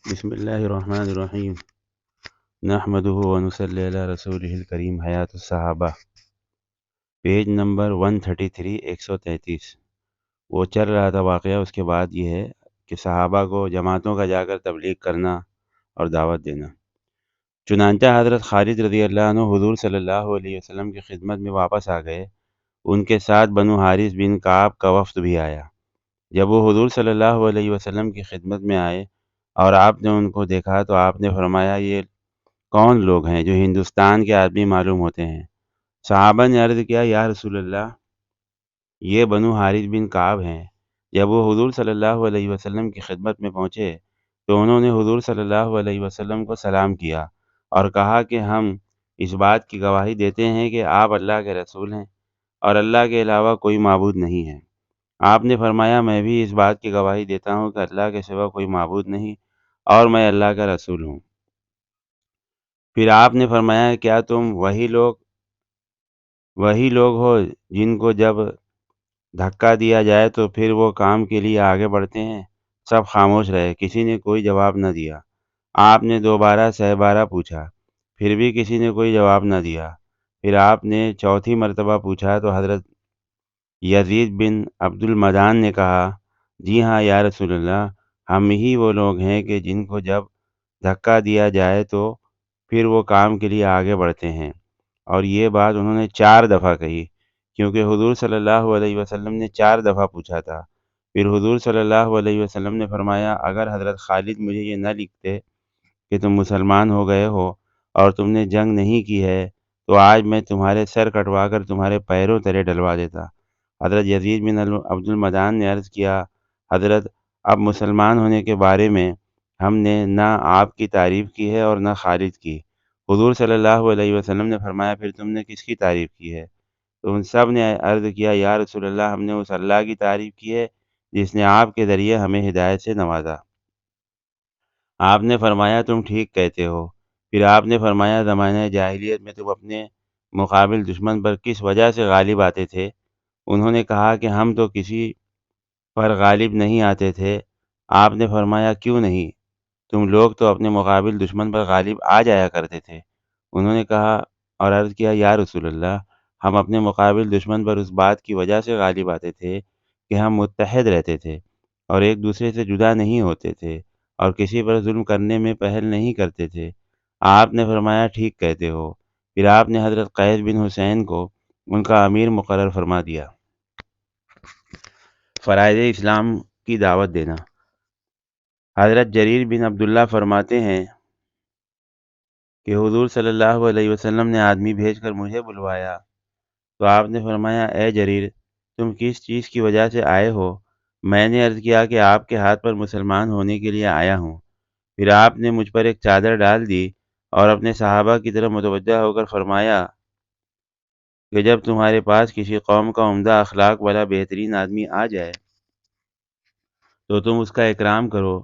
بسم اللہ الرحمن الرحیم نحمدہ ونصلی علی رسولہ الکریم حیات الصحابہ پیج نمبر 133 133 وہ چل رہا تھا واقعہ۔ اس کے بعد یہ ہے کہ صحابہ کو جماعتوں کا جا کر تبلیغ کرنا اور دعوت دینا۔ چنانچہ حضرت خالد رضی اللہ عنہ حضور صلی اللہ علیہ وسلم کی خدمت میں واپس آ گئے۔ ان کے ساتھ بنو حارث بن کعب کا وفد بھی آیا۔ جب وہ حضور صلی اللہ علیہ وسلم کی خدمت میں آئے اور آپ نے ان کو دیکھا تو آپ نے فرمایا، یہ کون لوگ ہیں جو ہندوستان کے آدمی معلوم ہوتے ہیں؟ صحابہ نے عرض کیا، یا رسول اللہ، یہ بنو حارث بن کعب ہیں۔ جب وہ حضور صلی اللہ علیہ وسلم کی خدمت میں پہنچے تو انہوں نے حضور صلی اللہ علیہ وسلم کو سلام کیا اور کہا کہ ہم اس بات کی گواہی دیتے ہیں کہ آپ اللہ کے رسول ہیں اور اللہ کے علاوہ کوئی معبود نہیں ہے۔ آپ نے فرمایا، میں بھی اس بات کی گواہی دیتا ہوں کہ اللہ کے سوا کوئی معبود نہیں اور میں اللہ کا رسول ہوں۔ پھر آپ نے فرمایا، کیا تم وہی لوگ ہو جن کو جب دھکا دیا جائے تو پھر وہ کام کے لیے آگے بڑھتے ہیں؟ سب خاموش رہے، کسی نے کوئی جواب نہ دیا۔ آپ نے دوبارہ سہ بارہ پوچھا، پھر بھی کسی نے کوئی جواب نہ دیا۔ پھر آپ نے چوتھی مرتبہ پوچھا تو حضرت یزید بن عبد المدان نے کہا، جی ہاں یا رسول اللہ، ہم ہی وہ لوگ ہیں کہ جن کو جب دھکا دیا جائے تو پھر وہ کام کے لیے آگے بڑھتے ہیں۔ اور یہ بات انہوں نے 4 دفعہ کہی، کیونکہ حضور صلی اللہ علیہ وسلم نے 4 دفعہ پوچھا تھا۔ پھر حضور صلی اللہ علیہ وسلم نے فرمایا، اگر حضرت خالد مجھے یہ نہ لکھتے کہ تم مسلمان ہو گئے ہو اور تم نے جنگ نہیں کی ہے تو آج میں تمہارے سر کٹوا کر تمہارے پیروں تلے ڈلوا دیتا۔ حضرت یزید بن عبد المدان نے عرض کیا، حضرت، اب مسلمان ہونے کے بارے میں ہم نے نہ آپ کی تعریف کی ہے اور نہ خالد کی۔ حضور صلی اللہ علیہ وسلم نے فرمایا، پھر تم نے کس کی تعریف کی ہے؟ تو ان سب نے عرض کیا، یا رسول اللہ، ہم نے اس اللہ کی تعریف کی ہے جس نے آپ کے ذریعے ہمیں ہدایت سے نوازا۔ آپ نے فرمایا، تم ٹھیک کہتے ہو۔ پھر آپ نے فرمایا، زمانہ جاہلیت میں تم اپنے مقابل دشمن پر کس وجہ سے غالب آتے تھے؟ انہوں نے کہا کہ ہم تو کسی پر غالب نہیں آتے تھے۔ آپ نے فرمایا، کیوں نہیں؟ تم لوگ تو اپنے مقابل دشمن پر غالب آ جایا کرتے تھے۔ انہوں نے کہا اور عرض کیا، یا رسول اللہ، ہم اپنے مقابل دشمن پر اس بات کی وجہ سے غالب آتے تھے کہ ہم متحد رہتے تھے اور ایک دوسرے سے جدا نہیں ہوتے تھے اور کسی پر ظلم کرنے میں پہل نہیں کرتے تھے۔ آپ نے فرمایا، ٹھیک کہتے ہو۔ پھر آپ نے حضرت قیس بن حسین کو ان کا امیر مقرر فرما دیا۔ فرائض اسلام کی دعوت دینا۔ حضرت جریر بن عبداللہ فرماتے ہیں کہ حضور صلی اللہ علیہ وسلم نے آدمی بھیج کر مجھے بلوایا تو آپ نے فرمایا، اے جریر، تم کس چیز کی وجہ سے آئے ہو؟ میں نے عرض کیا کہ آپ کے ہاتھ پر مسلمان ہونے کے لیے آیا ہوں۔ پھر آپ نے مجھ پر ایک چادر ڈال دی اور اپنے صحابہ کی طرف متوجہ ہو کر فرمایا کہ جب تمہارے پاس کسی قوم کا عمدہ اخلاق والا بہترین آدمی آ جائے تو تم اس کا اکرام کرو،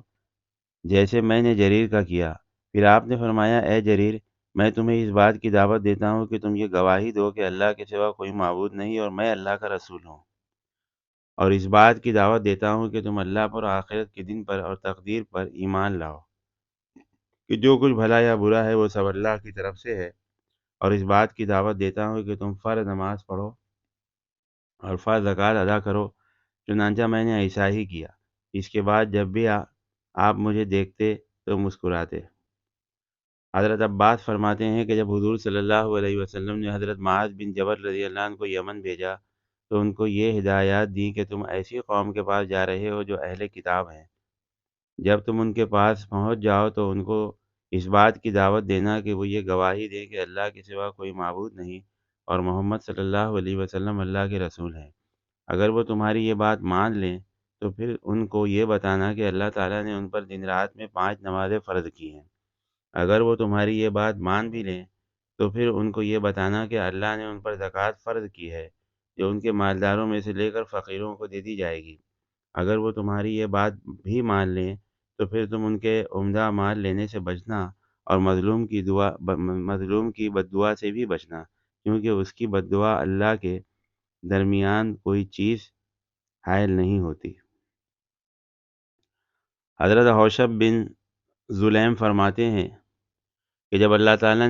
جیسے میں نے جریر کا کیا۔ پھر آپ نے فرمایا، اے جریر، میں تمہیں اس بات کی دعوت دیتا ہوں کہ تم یہ گواہی دو کہ اللہ کے سوا کوئی معبود نہیں اور میں اللہ کا رسول ہوں، اور اس بات کی دعوت دیتا ہوں کہ تم اللہ پر، آخرت کے دن پر اور تقدیر پر ایمان لاؤ، کہ جو کچھ بھلا یا برا ہے وہ سب اللہ کی طرف سے ہے، اور اس بات کی دعوت دیتا ہوں کہ تم فرض نماز پڑھو اور فرض زکوٰۃ ادا کرو۔ چنانچہ میں نے ایسا ہی کیا۔ اس کے بعد جب بھی آپ مجھے دیکھتے تو مسکراتے۔ حضرت عباس فرماتے ہیں کہ جب حضور صلی اللہ علیہ وسلم نے حضرت معاذ بن جبل رضی اللہ عنہ کو یمن بھیجا تو ان کو یہ ہدایات دی کہ تم ایسی قوم کے پاس جا رہے ہو جو اہل کتاب ہیں۔ جب تم ان کے پاس پہنچ جاؤ تو ان کو اس بات کی دعوت دینا کہ وہ یہ گواہی دیں کہ اللہ کے سوا کوئی معبود نہیں اور محمد صلی اللہ علیہ وسلم اللہ کے رسول ہیں۔ اگر وہ تمہاری یہ بات مان لیں تو پھر ان کو یہ بتانا کہ اللہ تعالیٰ نے ان پر دن رات میں 5 نمازیں فرض کی ہیں۔ اگر وہ تمہاری یہ بات مان بھی لیں تو پھر ان کو یہ بتانا کہ اللہ نے ان پر زکوٰۃ فرض کی ہے جو ان کے مالداروں میں سے لے کر فقیروں کو دے دی جائے گی۔ اگر وہ تمہاری یہ بات بھی مان لیں تو پھر تم ان کے عمدہ مال لینے سے بچنا اور مظلوم کی بد دعا سے بھی بچنا، کیونکہ اس کی بد دعا اللہ کے درمیان کوئی چیز حائل نہیں ہوتی۔ حضرت حوشب بن ذلیم فرماتے ہیں کہ جب اللہ تعالیٰ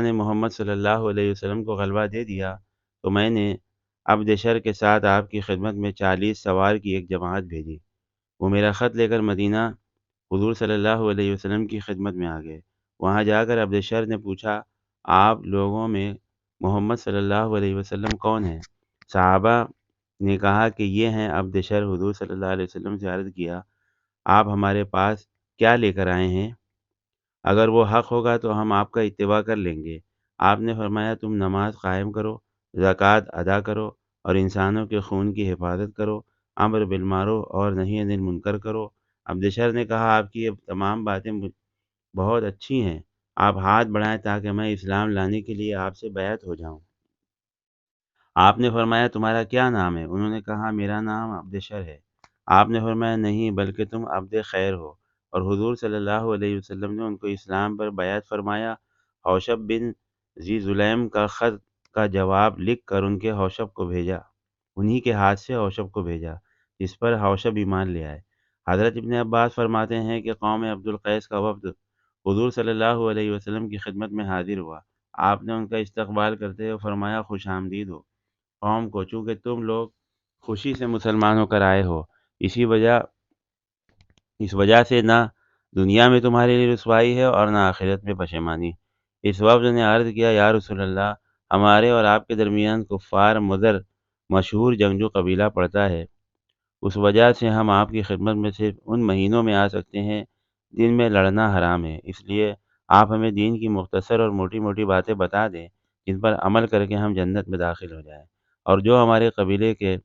نے محمد صلی اللہ علیہ وسلم کو غلبہ دے دیا تو میں نے عبد شر کے ساتھ آپ کی خدمت میں 40 سوار کی ایک جماعت بھیجی۔ وہ میرا خط لے کر مدینہ حضور صلی اللہ علیہ وسلم کی خدمت میں آ گئے۔ وہاں جا کر عبد شر نے پوچھا، آپ لوگوں میں محمد صلی اللہ علیہ وسلم کون ہیں؟ صحابہ نے کہا کہ یہ ہیں عبد شر۔ حضور صلی اللہ علیہ وسلم سے عرض کیا، آپ ہمارے پاس کیا لے کر آئے ہیں؟ اگر وہ حق ہوگا تو ہم آپ کا اتباع کر لیں گے۔ آپ نے فرمایا، تم نماز قائم کرو، زکوٰۃ ادا کرو اور انسانوں کے خون کی حفاظت کرو، امر بالمعروف اور نہی عن المنکر کرو۔ عبدشر نے کہا، آپ کی یہ تمام باتیں بہت اچھی ہیں، آپ ہاتھ بڑھائیں تاکہ میں اسلام لانے کے لیے آپ سے بیعت ہو جاؤں۔ آپ نے فرمایا، تمہارا کیا نام ہے؟ انہوں نے کہا، میرا نام عبدشر ہے۔ آپ نے فرمایا، نہیں بلکہ تم عبد خیر ہو۔ اور حضور صلی اللہ علیہ وسلم نے ان کو اسلام پر بیعت فرمایا۔ حوشب بن ذی ظلیم کا خط کا جواب لکھ کر ان کے حوشب کو بھیجا، انہی کے ہاتھ سے حوشب کو بھیجا، جس پر حوشب ایمان لے آئے۔ حضرت ابن عباس فرماتے ہیں کہ قوم عبد القیس کا وفد حضور صلی اللہ علیہ وسلم کی خدمت میں حاضر ہوا۔ آپ نے ان کا استقبال کرتے ہوئے فرمایا، خوش آمدید ہو قوم کو، چونکہ تم لوگ خوشی سے مسلمان ہو کر آئے ہو، اس وجہ سے نہ دنیا میں تمہارے لیے رسوائی ہے اور نہ آخرت میں پشیمانی۔ اس وفد نے عرض کیا، یا رسول اللہ، ہمارے اور آپ کے درمیان کفار مضر مشہور جنگجو قبیلہ پڑتا ہے، اس وجہ سے ہم آپ کی خدمت میں صرف ان مہینوں میں آ سکتے ہیں جن میں لڑنا حرام ہے، اس لیے آپ ہمیں دین کی مختصر اور موٹی موٹی باتیں بتا دیں جن پر عمل کر کے ہم جنت میں داخل ہو جائیں، اور جو ہمارے قبیلے کے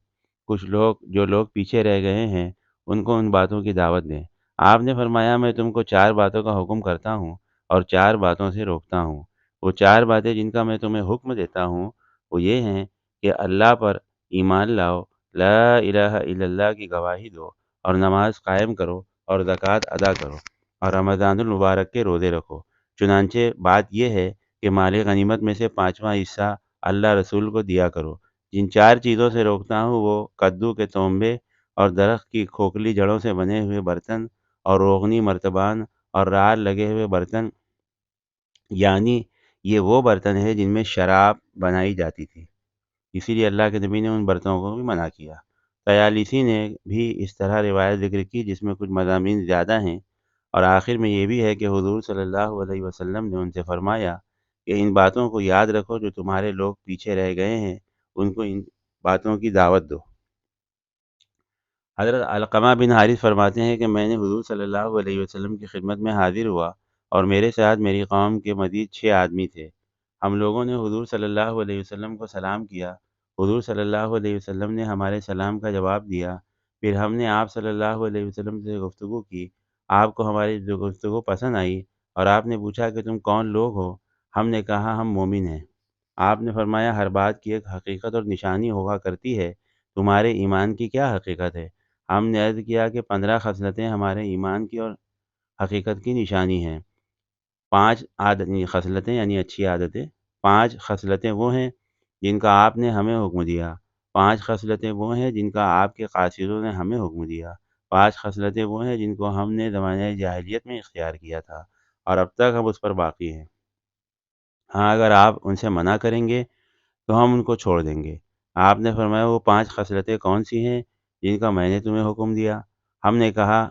جو لوگ پیچھے رہ گئے ہیں ان کو ان باتوں کی دعوت دیں۔ آپ نے فرمایا، میں تم کو 4 باتوں کا حکم کرتا ہوں اور 4 باتوں سے روکتا ہوں۔ وہ 4 باتیں جن کا میں تمہیں حکم دیتا ہوں وہ یہ ہیں کہ اللہ پر ایمان لاؤ، لا الہ الا اللہ کی گواہی دو اور نماز قائم کرو اور زکوٰۃ ادا کرو اور رمضان المبارک کے روزے رکھو۔ چنانچہ بات یہ ہے کہ مال غنیمت میں سے 5واں حصہ اللہ رسول کو دیا کرو۔ جن 4 چیزوں سے روکتا ہوں وہ کدو کے تونبے اور درخت کی کھوکھلی جڑوں سے بنے ہوئے برتن اور روغنی مرتبان اور رال لگے ہوئے برتن، یعنی یہ وہ برتن ہیں جن میں شراب بنائی جاتی تھی، اسی لیے اللہ کے نبی نے ان برتنوں کو بھی منع کیا۔ طیالسی نے بھی اس طرح روایت ذکر کی جس میں کچھ مضامین زیادہ ہیں، اور آخر میں یہ بھی ہے کہ حضور صلی اللہ علیہ وسلم نے ان سے فرمایا کہ ان باتوں کو یاد رکھو، جو تمہارے لوگ پیچھے رہ گئے ہیں ان کو ان باتوں کی دعوت دو۔ حضرت علقمہ بن حارث فرماتے ہیں کہ میں نے حضور صلی اللہ علیہ وسلم کی خدمت میں حاضر ہوا اور میرے ساتھ میری قوم کے مزید 6 آدمی تھے۔ ہم لوگوں نے حضور صلی اللہ علیہ وسلم کو سلام کیا، حضور صلی اللہ علیہ وسلم نے ہمارے سلام کا جواب دیا، پھر ہم نے آپ صلی اللہ علیہ وسلم سے گفتگو کی، آپ کو ہماری جو گفتگو پسند آئی اور آپ نے پوچھا کہ تم کون لوگ ہو؟ ہم نے کہا، ہم مومن ہیں۔ آپ نے فرمایا، ہر بات کی ایک حقیقت اور نشانی ہوا کرتی ہے، تمہارے ایمان کی کیا حقیقت ہے؟ ہم نے عرض کیا کہ 15 خصلتیں ہمارے ایمان کی اور حقیقت کی نشانی ہیں۔ 5 خصلتیں یعنی اچھی عادتیں، 5 خصلتیں وہ ہیں جن کا آپ نے ہمیں حکم دیا، 5 خصلتیں وہ ہیں جن کا آپ کے قاصدوں نے ہمیں حکم دیا، 5 خصلتیں وہ ہیں جن کو ہم نے زمانہ جاہلیت میں اختیار کیا تھا اور اب تک ہم اس پر باقی ہیں۔ ہاں، اگر آپ ان سے منع کریں گے تو ہم ان کو چھوڑ دیں گے۔ آپ نے فرمایا، وہ 5 خصلتیں کون سی ہیں جن کا میں نے تمہیں حکم دیا؟ ہم نے کہا،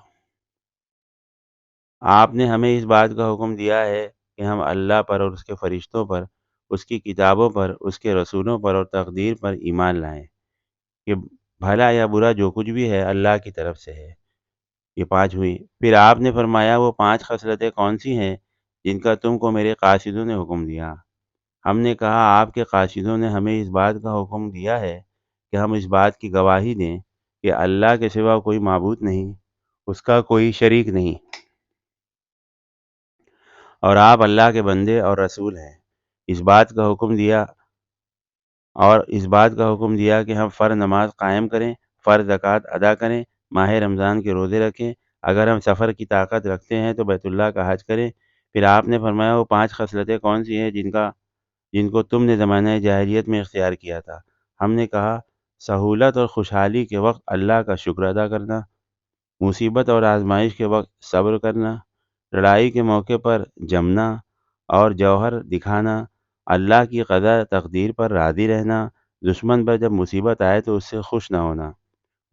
آپ نے ہمیں اس بات کا حکم دیا ہے کہ ہم اللہ پر اور اس کے فرشتوں پر، اس کی کتابوں پر، اس کے رسولوں پر اور تقدیر پر ایمان لائیں، کہ بھلا یا برا جو کچھ بھی ہے اللہ کی طرف سے ہے۔ یہ 5 ہوئی۔ پھر آپ نے فرمایا، وہ 5 خصلتیں کون سی ہیں جن کا تم کو میرے قاصدوں نے حکم دیا؟ ہم نے کہا، آپ کے قاصدوں نے ہمیں اس بات کا حکم دیا ہے کہ ہم اس بات کی گواہی دیں کہ اللہ کے سوا کوئی معبود نہیں، اس کا کوئی شریک نہیں، اور آپ اللہ کے بندے اور رسول ہیں۔ اس بات کا حکم دیا کہ ہم فرض نماز قائم کریں، فرض زکوٰۃ ادا کریں، ماہ رمضان کے روزے رکھیں، اگر ہم سفر کی طاقت رکھتے ہیں تو بیت اللہ کا حج کریں۔ پھر آپ نے فرمایا، وہ 5 خصلتیں کون سی ہیں جن کو تم نے زمانہ جاہلیت میں اختیار کیا تھا؟ ہم نے کہا، سہولت اور خوشحالی کے وقت اللہ کا شکر ادا کرنا، مصیبت اور آزمائش کے وقت صبر کرنا، لڑائی کے موقع پر جمنا اور جوہر دکھانا، اللہ کی قضا تقدیر پر راضی رہنا، دشمن پر جب مصیبت آئے تو اس سے خوش نہ ہونا۔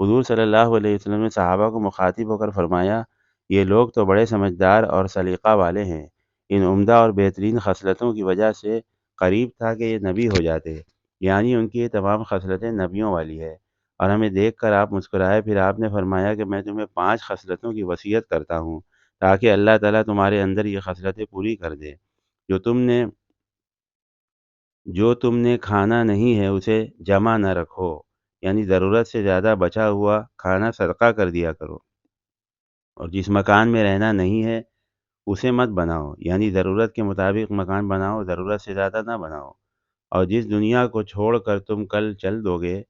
حضور صلی اللہ علیہ وسلم نے صحابہ کو مخاطب ہو کر فرمایا، یہ لوگ تو بڑے سمجھدار اور سلیقہ والے ہیں، ان عمدہ اور بہترین خصلتوں کی وجہ سے قریب تھا کہ یہ نبی ہو جاتے، یعنی ان کی یہ تمام خصلتیں نبیوں والی ہے۔ اور ہمیں دیکھ کر آپ مسکرائے، پھر آپ نے فرمایا کہ میں تمہیں 5 خصلتوں کی وصیت کرتا ہوں تاکہ اللہ تعالیٰ تمہارے اندر یہ خصلتیں پوری کر دے۔ جو تم نے جو تم نے کھانا نہیں ہے اسے جمع نہ رکھو، یعنی ضرورت سے زیادہ بچا ہوا کھانا صدقہ کر دیا کرو، اور جس مکان میں رہنا نہیں ہے اسے مت بناؤ، یعنی ضرورت کے مطابق مکان بناؤ، ضرورت سے زیادہ نہ بناؤ، اور جس دنیا کو چھوڑ کر تم کل چل دو گے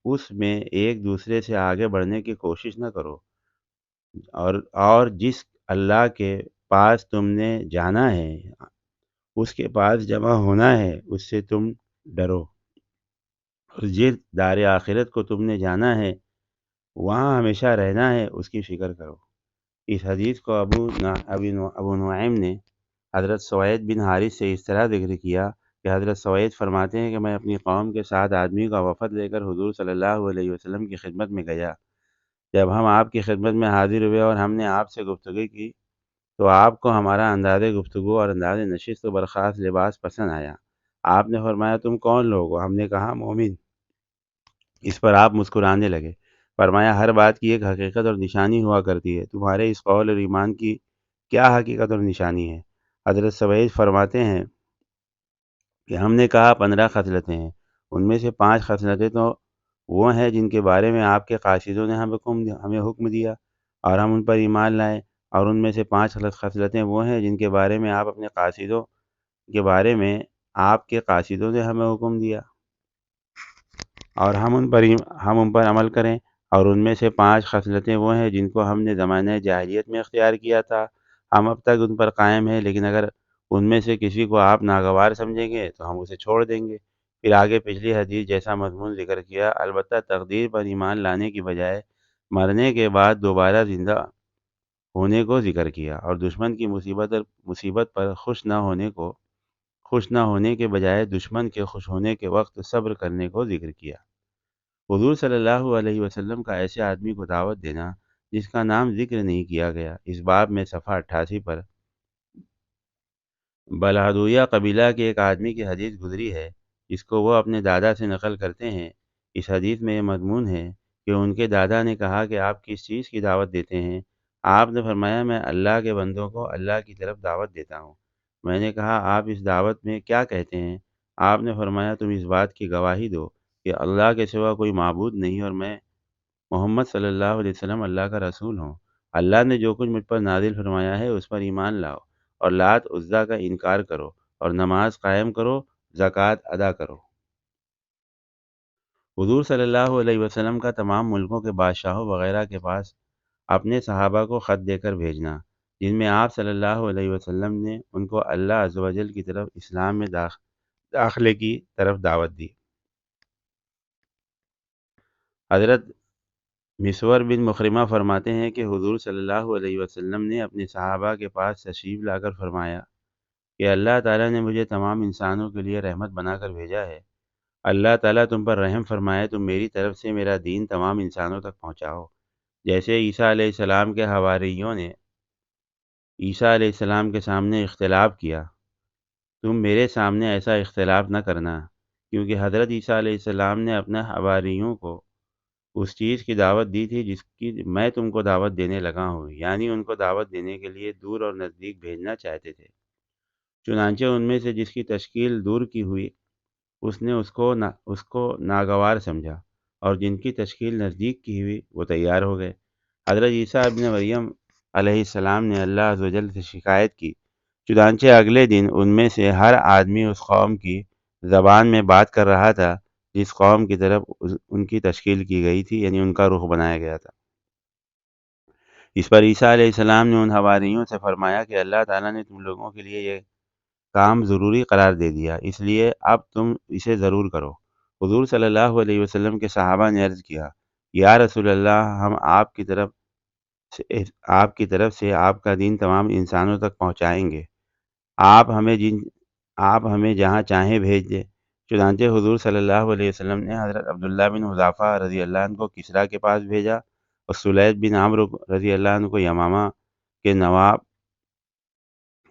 اس میں ایک دوسرے سے آگے بڑھنے کی کوشش نہ کرو، اور جس اللہ کے پاس تم نے جانا ہے اس کے پاس جمع ہونا ہے اس سے تم ڈرو، اور جس دار آخرت کو تم نے جانا ہے وہاں ہمیشہ رہنا ہے اس کی فکر کرو۔ اس حدیث کو ابو نعیم نے حضرت سوید بن حارث سے اس طرح ذکر کیا کہ حضرت سوید فرماتے ہیں کہ میں اپنی قوم کے 7 آدمی کا وفد لے کر حضور صلی اللہ علیہ وسلم کی خدمت میں گیا۔ جب ہم آپ کی خدمت میں حاضر ہوئے اور ہم نے آپ سے گفتگو کی تو آپ کو ہمارا انداز گفتگو اور انداز نشست و برخاست لباس پسند آیا۔ آپ نے فرمایا تم کون لوگ ہو؟ ہم نے کہا مومن۔ اس پر آپ مسکرانے لگے، فرمایا ہر بات کی ایک حقیقت اور نشانی ہوا کرتی ہے، تمہارے اس قول اور ایمان کی کیا حقیقت اور نشانی ہے؟ حضرت سوید فرماتے ہیں کہ ہم نے کہا 15 خصلتیں ہیں، ان میں سے 5 خصلتیں تو وہ ہیں جن کے بارے میں آپ کے قاصدوں نے ہمیں حکم دیا اور ہم ان پر ایمان لائے، اور ان میں سے 5 خصلتیں وہ ہیں جن کے بارے میں آپ اپنے قاصدوں کے بارے میں آپ کے قاصدوں نے ہمیں حکم دیا اور ہم ان پر عمل کریں، اور ان میں سے 5 خصلتیں وہ ہیں جن کو ہم نے زمانہ جاہلیت میں اختیار کیا تھا، ہم اب تک ان پر قائم ہیں، لیکن اگر ان میں سے کسی کو آپ ناگوار سمجھیں گے تو ہم اسے چھوڑ دیں گے۔ پھر آگے پچھلی حدیث جیسا مضمون ذکر کیا، البتہ تقدیر پر ایمان لانے کی بجائے مرنے کے بعد دوبارہ زندہ ہونے کو ذکر کیا، اور دشمن کی مصیبت پر خوش نہ ہونے کے بجائے دشمن کے خوش ہونے کے وقت صبر کرنے کو ذکر کیا۔ حضور صلی اللہ علیہ وسلم کا ایسے آدمی کو دعوت دینا جس کا نام ذکر نہیں کیا گیا، اس باب میں صفحہ 88 پر بلہدویہ قبیلہ کے ایک آدمی کی حدیث گزری ہے جس کو وہ اپنے دادا سے نقل کرتے ہیں۔ اس حدیث میں یہ مضمون ہے کہ ان کے دادا نے کہا کہ آپ کس چیز کی دعوت دیتے ہیں؟ آپ نے فرمایا میں اللہ کے بندوں کو اللہ کی طرف دعوت دیتا ہوں۔ میں نے کہا آپ اس دعوت میں کیا کہتے ہیں؟ آپ نے فرمایا تم اس بات کی گواہی دو کہ اللہ کے سوا کوئی معبود نہیں اور میں محمد صلی اللہ علیہ وسلم اللہ کا رسول ہوں۔ اللہ نے جو کچھ مجھ پر نازل فرمایا ہے اس پر ایمان لاؤ، اور لات عزا کا انکار کرو، اور نماز قائم کرو، زکوٰۃ ادا کرو۔ حضور صلی اللہ علیہ وسلم کا تمام ملکوں کے بادشاہوں وغیرہ کے پاس اپنے صحابہ کو خط دے کر بھیجنا، جن میں آپ صلی اللہ علیہ وسلم نے ان کو اللہ عز و جل کی طرف اسلام میں داخلے کی طرف دعوت دی۔ حضرت مسور بن مخرمہ فرماتے ہیں کہ حضور صلی اللہ علیہ وسلم نے اپنے صحابہ کے پاس تشریف لا کر فرمایا کہ اللہ تعالیٰ نے مجھے تمام انسانوں کے لیے رحمت بنا کر بھیجا ہے، اللہ تعالیٰ تم پر رحم فرمائے، تم میری طرف سے میرا دین تمام انسانوں تک پہنچاؤ۔ جیسے عیسیٰ علیہ السلام کے حواریوں نے عیسیٰ علیہ السلام کے سامنے اختلاف کیا، تم میرے سامنے ایسا اختلاف نہ کرنا، کیونکہ حضرت عیسیٰ علیہ السلام نے اپنے حواریوں کو اس چیز کی دعوت دی تھی جس کی میں تم کو دعوت دینے لگا ہوں، یعنی ان کو دعوت دینے کے لیے دور اور نزدیک بھیجنا چاہتے تھے۔ چنانچہ ان میں سے جس کی تشکیل دور کی ہوئی اس نے اس کو ناگوار سمجھا، اور جن کی تشکیل نزدیک کی ہوئی وہ تیار ہو گئے۔ حضرت عیسیٰ ابن مریم علیہ السلام نے اللہ عز و جل سے شکایت کی، چنانچہ اگلے دن ان میں سے ہر آدمی اس قوم کی زبان میں بات کر رہا تھا جس قوم کی طرف ان کی تشکیل کی گئی تھی، یعنی ان کا رخ بنایا گیا تھا۔ اس پر عیسیٰ علیہ السلام نے ان حواریوں سے فرمایا کہ اللہ تعالیٰ نے تم لوگوں کے لیے یہ کام ضروری قرار دے دیا، اس لیے اب تم اسے ضرور کرو۔ حضور صلی اللہ علیہ وسلم کے صحابہ نے عرض کیا، یا رسول اللہ، ہم آپ کی طرف آپ کی طرف سے آپ کا دین تمام انسانوں تک پہنچائیں گے۔ آپ ہمیں آپ ہمیں جہاں چاہیں بھیج دیں۔ چنانچہ حضور صلی اللہ علیہ وسلم نے حضرت عبداللہ بن حذافہ رضی اللہ عنہ کو کسریٰ کے پاس بھیجا اور سلید بن عمرو رضی اللہ عنہ کو یمامہ کے نواب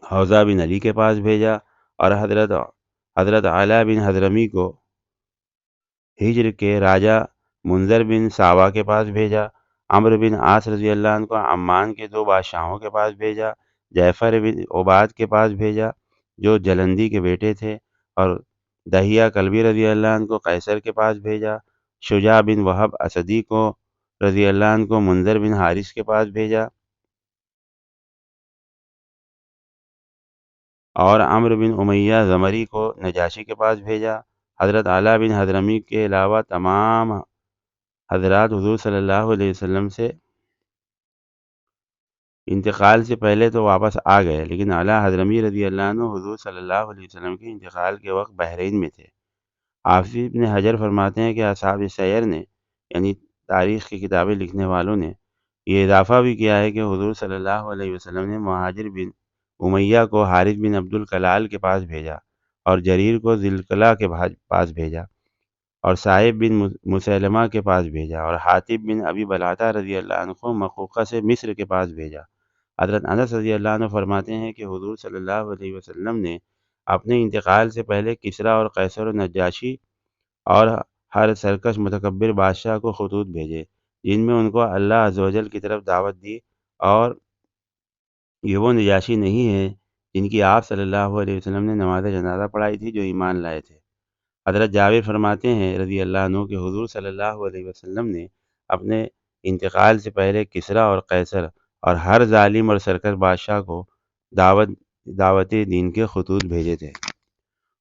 حوزہ بن علی کے پاس بھیجا اور حضرت اعلیٰ بن حضرمی کو ہجر کے راجہ منذر بن ساوا کے پاس بھیجا۔ عمرو بن عاص رضی اللہ عنہ کو عمان کے 2 بادشاہوں کے پاس بھیجا۔ جعفر بن عباد کے پاس بھیجا جو جلندی کے بیٹے تھے، اور دہیہ کلبی رضی اللہ عنہ کو قیصر کے پاس بھیجا۔ شجاع بن وہب اسدی کو رضی اللہ عنہ کو منذر بن حارث کے پاس بھیجا، اور عمرو بن امیہ زمری کو نجاشی کے پاس بھیجا۔ حضرت اعلیٰ بن حضرمی کے علاوہ تمام حضرات حضور صلی اللہ علیہ وسلم سے انتقال سے پہلے تو واپس آ گئے، لیکن اعلیٰ حضرمی رضی اللہ عنہ حضور صلی اللہ علیہ وسلم کے انتقال کے وقت بحرین میں تھے۔ حافظ ابن حجر فرماتے ہیں کہ اصحاب سیر نے، یعنی تاریخ کی کتابیں لکھنے والوں نے، یہ اضافہ بھی کیا ہے کہ حضور صلی اللہ علیہ وسلم نے مہاجر بن امیہ کو حارث بن عبد الکلال کے پاس بھیجا، اور جریر کو ذی القلع کے پاس بھیجا، اور صائب بن مسیلمہ کے پاس بھیجا، اور حاتب بن ابی بلاتہ رضی اللہ عنہ کو مقوقہ سے مصر کے پاس بھیجا۔ حضرت انس رضی اللہ عنہ فرماتے ہیں کہ حضور صلی اللہ علیہ وسلم نے اپنے انتقال سے پہلے کسریٰ اور قیصر و نجاشی اور ہر سرکش متکبر بادشاہ کو خطوط بھیجے، جن میں ان کو اللہ عز و جل کی طرف دعوت دی، اور یہ وہ نجاشی نہیں ہے جن کی آپ صلی اللہ علیہ وسلم نے نماز جنازہ پڑھائی تھی جو ایمان لائے تھے۔ حضرت جابر فرماتے ہیں رضی اللہ عنہ کہ حضور صلی اللہ علیہ وسلم نے اپنے انتقال سے پہلے کسریٰ اور قیصر اور ہر ظالم اور سرکش بادشاہ کو دعوت دین کے خطوط بھیجے تھے۔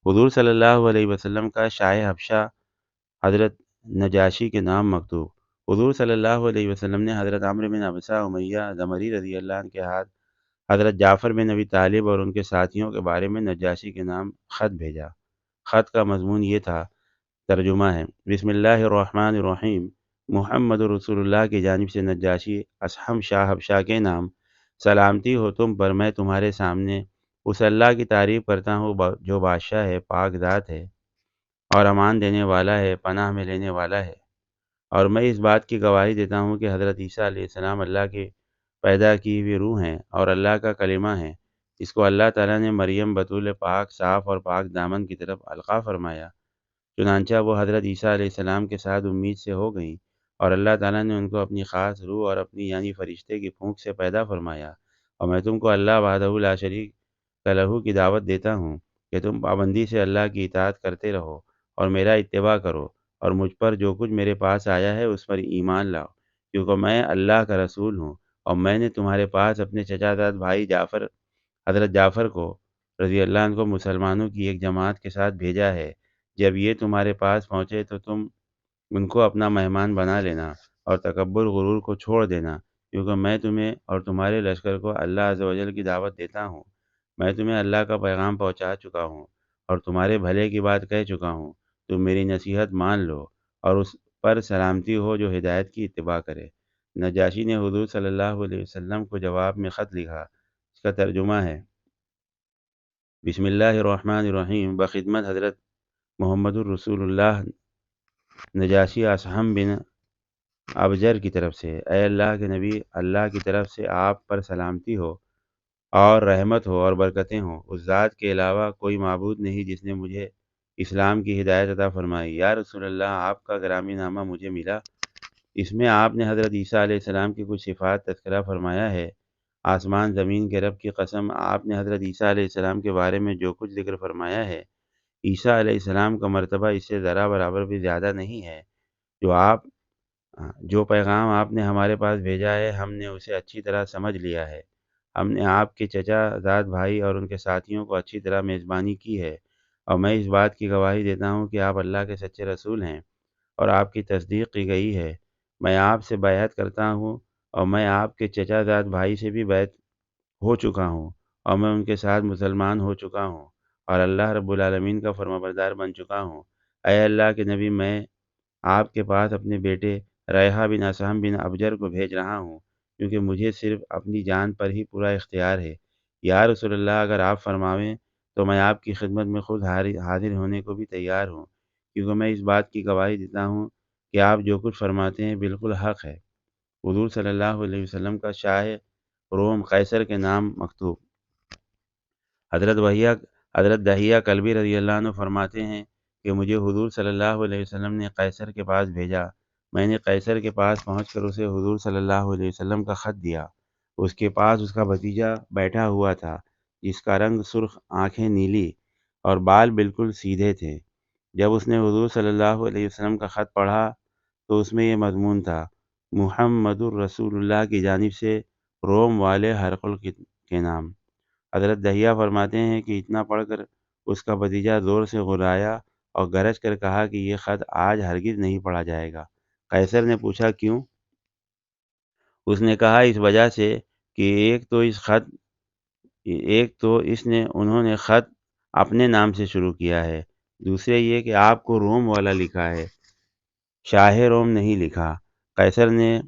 حضور صلی اللہ علیہ وسلم کا شاہ حبشہ حضرت نجاشی کے نام مکتوب۔ حضور صلی اللہ علیہ وسلم نے حضرت عمرو بن ابسہ امیہ زمری رضی اللہ عنہ کے ہاتھ حضرت جعفر بن ابی طالب اور ان کے ساتھیوں کے بارے میں نجاشی کے نام خط بھیجا۔ خط کا مضمون یہ تھا، ترجمہ ہے: بسم اللہ الرحمن الرحیم، محمد رسول اللہ کی جانب سے نجاشی اصحم شاہ حبشہ کے نام، سلامتی ہو تم پر، میں تمہارے سامنے اس اللہ کی تعریف کرتا ہوں جو بادشاہ ہے، پاک ذات ہے اور امان دینے والا ہے، پناہ میں لینے والا ہے، اور میں اس بات کی گواہی دیتا ہوں کہ حضرت عیسیٰ علیہ السلام اللہ کی پیدا کی ہوئی روح ہیں اور اللہ کا کلمہ ہے، اس کو اللہ تعالیٰ نے مریم بطول پاک، صاف اور پاک دامن کی طرف القاء فرمایا، چنانچہ وہ حضرت عیسیٰ علیہ السلام کے ساتھ امید سے ہو گئیں، اور اللہ تعالیٰ نے ان کو اپنی خاص روح اور اپنی یعنی فرشتے کی پھونک سے پیدا فرمایا، اور میں تم کو اللہ وحدہ لا شریک لہ کی دعوت دیتا ہوں کہ تم پابندی سے اللہ کی اطاعت کرتے رہو اور میرا اتباع کرو، اور مجھ پر جو کچھ میرے پاس آیا ہے اس پر ایمان لاؤ، کیونکہ میں اللہ کا رسول ہوں، اور میں نے تمہارے پاس اپنے چچا زاد بھائی حضرت جعفر کو رضی اللہ عنہ کو مسلمانوں کی ایک جماعت کے ساتھ بھیجا ہے۔ جب یہ تمہارے پاس پہنچے تو تم ان کو اپنا مہمان بنا لینا اور تکبر غرور کو چھوڑ دینا، کیونکہ میں تمہیں اور تمہارے لشکر کو اللہ عز و جل کی دعوت دیتا ہوں۔ میں تمہیں اللہ کا پیغام پہنچا چکا ہوں اور تمہارے بھلے کی بات کہہ چکا ہوں، تم میری نصیحت مان لو اور اس پر سلامتی ہو جو ہدایت کی اتباع کرے۔ نجاشی نے حضور صلی اللہ علیہ وسلم کو جواب میں خط لکھا، اس کا ترجمہ ہے: بسم اللہ الرحمن الرحیم، بخدمت حضرت محمد الرسول اللہ نجاشی اصحم بن ابجر کی طرف سے، اے اللہ کے نبی، اللہ کی طرف سے آپ پر سلامتی ہو اور رحمت ہو اور برکتیں ہوں۔ اس ذات کے علاوہ کوئی معبود نہیں جس نے مجھے اسلام کی ہدایت عطا فرمائی۔ یا رسول اللہ، آپ کا گرامی نامہ مجھے ملا، اس میں آپ نے حضرت عیسیٰ علیہ السلام کی کچھ صفات تذکرہ فرمایا ہے۔ آسمان زمین کے رب کی قسم، آپ نے حضرت عیسیٰ علیہ السلام کے بارے میں جو کچھ ذکر فرمایا ہے، عیسیٰ علیہ السلام کا مرتبہ اس سے ذرا برابر بھی زیادہ نہیں ہے۔ جو پیغام آپ نے ہمارے پاس بھیجا ہے، ہم نے اسے اچھی طرح سمجھ لیا ہے۔ ہم نے آپ کے چچا زاد بھائی اور ان کے ساتھیوں کو اچھی طرح میزبانی کی ہے، اور میں اس بات کی گواہی دیتا ہوں کہ آپ اللہ کے سچے رسول ہیں اور آپ کی تصدیق کی گئی ہے۔ میں آپ سے بیعت کرتا ہوں، اور میں آپ کے چچا زاد بھائی سے بھی بیعت ہو چکا ہوں، اور میں ان کے ساتھ مسلمان ہو چکا ہوں اور اللہ رب العالمین کا فرمانبردار بن چکا ہوں۔ اے اللہ کے نبی، میں آپ کے پاس اپنے بیٹے ریحہ بن اصحم بن ابجر کو بھیج رہا ہوں کیونکہ مجھے صرف اپنی جان پر ہی پورا اختیار ہے۔ یا رسول اللہ، اگر آپ فرماویں تو میں آپ کی خدمت میں خود حاضر ہونے کو بھی تیار ہوں، کیونکہ میں اس بات کی گواہی دیتا ہوں کہ آپ جو کچھ فرماتے ہیں بالکل حق ہے۔ حضور صلی اللہ علیہ وسلم کا شاہ روم قیصر کے نام مکتوب۔ حضرت وحیہ حضرت دہیہ کلبی رضی اللہ عنہ فرماتے ہیں کہ مجھے حضور صلی اللہ علیہ وسلم نے قیصر کے پاس بھیجا۔ میں نے قیصر کے پاس پہنچ کر اسے حضور صلی اللہ علیہ وسلم کا خط دیا۔ اس کے پاس اس کا بھتیجا بیٹھا ہوا تھا، جس کا رنگ سرخ، آنکھیں نیلی اور بال بالکل سیدھے تھے۔ جب اس نے حضور صلی اللہ علیہ وسلم کا خط پڑھا تو اس میں یہ مضمون تھا: محمد الرسول اللہ کی جانب سے روم والے ہرقل کے نام۔ حضرت دہیہ فرماتے ہیں کہ اتنا پڑھ کر اس کا بھتیجا زور سے غرایا اور گرج کر کہا کہ یہ خط آج ہرگز نہیں پڑھا جائے گا۔ قیصر نے پوچھا کیوں؟ اس نے کہا اس وجہ سے کہ انہوں نے خط اپنے نام سے شروع کیا ہے، دوسرے یہ کہ آپ کو روم والا لکھا ہے، شاہ روم نہیں لکھا۔ قیصر نے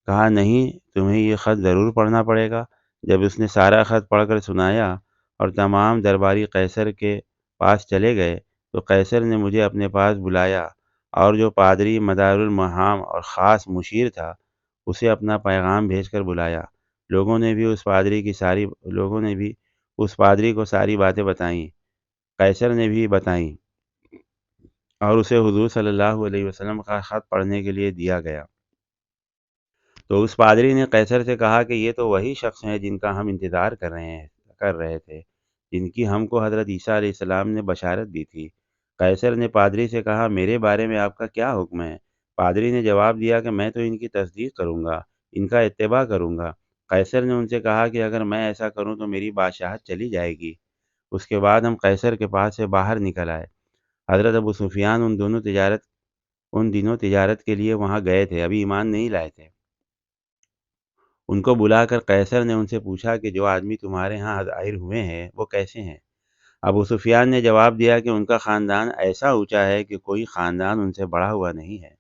کہا نہیں، تمہیں یہ خط ضرور پڑھنا پڑے گا۔ جب اس نے سارا خط پڑھ کر سنایا اور تمام درباری قیصر کے پاس چلے گئے تو قیصر نے مجھے اپنے پاس بلایا اور جو پادری مدار المہام اور خاص مشیر تھا اسے اپنا پیغام بھیج کر بلایا۔ لوگوں نے بھی اس پادری کو ساری باتیں بتائیں، قیصر نے بھی بتائیں، اور اسے حضور صلی اللہ علیہ وسلم کا خط پڑھنے کے لیے دیا گیا۔ تو اس پادری نے قیصر سے کہا کہ یہ تو وہی شخص ہیں جن کا ہم انتظار کر رہے تھے، جن کی ہم کو حضرت عیسیٰ علیہ السلام نے بشارت دی تھی۔ قیصر نے پادری سے کہا میرے بارے میں آپ کا کیا حکم ہے؟ پادری نے جواب دیا کہ میں تو ان کی تصدیق کروں گا، ان کا اتباع کروں گا۔ قیصر نے ان سے کہا کہ اگر میں ایسا کروں تو میری بادشاہت چلی جائے گی۔ اس کے بعد ہم قیصر کے پاس سے باہر نکل آئے۔ حضرت ابو سفیان ان دنوں تجارت کے لیے وہاں گئے تھے، ابھی ایمان نہیں لائے تھے۔ ان کو بلا کر قیصر نے ان سے پوچھا کہ جو آدمی تمہارے ہاں ظاہر ہوئے ہیں وہ کیسے ہیں؟ ابو سفیان نے جواب دیا کہ ان کا خاندان ایسا اونچا ہے کہ کوئی خاندان ان سے بڑا ہوا نہیں ہے۔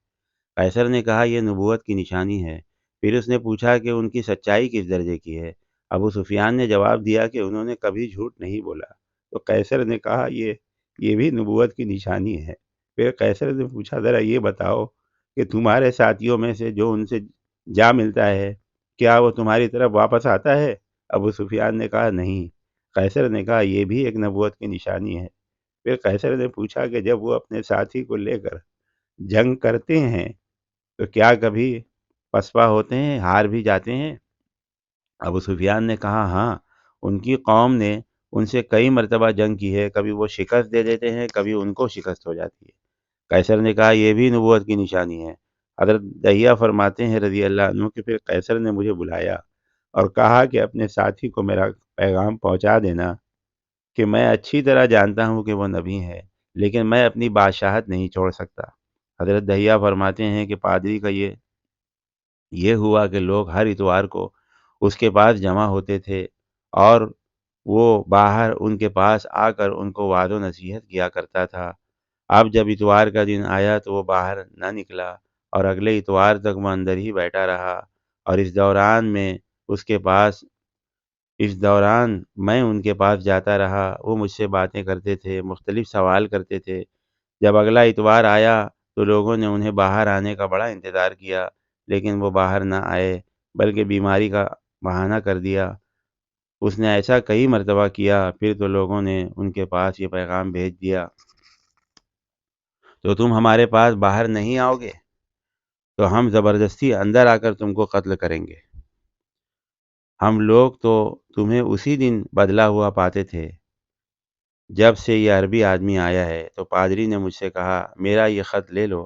قیصر نے کہا یہ نبوت کی نشانی ہے۔ پھر اس نے پوچھا کہ ان کی سچائی کس درجے کی ہے؟ ابو سفیان نے جواب دیا کہ انہوں نے کبھی جھوٹ نہیں بولا۔ تو قیصر نے کہا یہ بھی نبوت کی نشانی ہے۔ پھر قیصر نے پوچھا ذرا یہ بتاؤ کہ تمہارے ساتھیوں میں سے جو ان سے جا ملتا ہے کیا وہ تمہاری طرف واپس آتا ہے؟ ابو سفیان نے کہا نہیں۔ قیصر نے کہا یہ بھی ایک نبوت کی نشانی ہے۔ پھر قیصر نے پوچھا کہ جب وہ اپنے ساتھی کو لے کر جنگ کرتے ہیں تو کیا کبھی پسپا ہوتے ہیں، ہار بھی جاتے ہیں؟ ابو سفیان نے کہا ہاں، ان کی قوم نے ان سے کئی مرتبہ جنگ کی ہے، کبھی وہ شکست دے دیتے ہیں، کبھی ان کو شکست ہو جاتی ہے۔ قیصر نے کہا یہ بھی نبوت کی نشانی ہے۔ حضرت دہیہ فرماتے ہیں رضی اللہ عنہ کہ پھر قیصر نے مجھے بلایا اور کہا کہ اپنے ساتھی کو میرا پیغام پہنچا دینا کہ میں اچھی طرح جانتا ہوں کہ وہ نبی ہے، لیکن میں اپنی بادشاہت نہیں چھوڑ سکتا۔ حضرت دہیہ فرماتے ہیں کہ پادری کا یہ ہوا کہ لوگ ہر اتوار کو اس کے پاس جمع ہوتے تھے اور وہ باہر ان کے پاس آ کر ان کو وعظ و نصیحت کیا کرتا تھا۔ اب جب اتوار کا دن آیا تو وہ باہر نہ نکلا اور اگلے اتوار تک وہ اندر ہی بیٹھا رہا، اور اس دوران میں ان کے پاس جاتا رہا۔ وہ مجھ سے باتیں کرتے تھے، مختلف سوال کرتے تھے۔ جب اگلا اتوار آیا تو لوگوں نے انہیں باہر آنے کا بڑا انتظار کیا، لیکن وہ باہر نہ آئے بلکہ بیماری کا بہانہ کر دیا۔ اس نے ایسا کئی مرتبہ کیا، پھر تو لوگوں نے ان کے پاس یہ پیغام بھیج دیا تو تم ہمارے پاس باہر نہیں آؤ گے تو ہم زبردستی اندر آ کر تم کو قتل کریں گے۔ ہم لوگ تو تمہیں اسی دن بدلا ہوا پاتے تھے جب سے یہ عربی آدمی آیا ہے۔ تو پادری نے مجھ سے کہا میرا یہ خط لے لو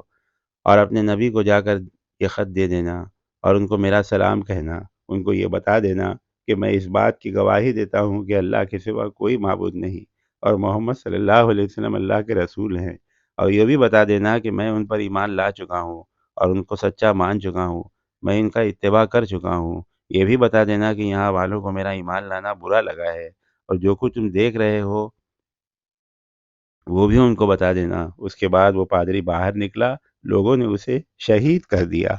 اور اپنے نبی کو جا کر یہ خط دے دینا اور ان کو میرا سلام کہنا۔ ان کو یہ بتا دینا کہ میں اس بات کی گواہی دیتا ہوں کہ اللہ کے سوا کوئی معبود نہیں اور محمد صلی اللہ علیہ وسلم اللہ کے رسول ہیں، اور یہ بھی بتا دینا کہ میں ان پر ایمان لا چکا ہوں اور ان کو سچا مان چکا ہوں، میں ان کا اتباع کر چکا ہوں۔ یہ بھی بتا دینا کہ یہاں والوں کو میرا ایمان لانا برا لگا ہے، اور جو کچھ تم دیکھ رہے ہو وہ بھی ان کو بتا دینا۔ اس کے بعد وہ پادری باہر نکلا، لوگوں نے اسے شہید کر دیا۔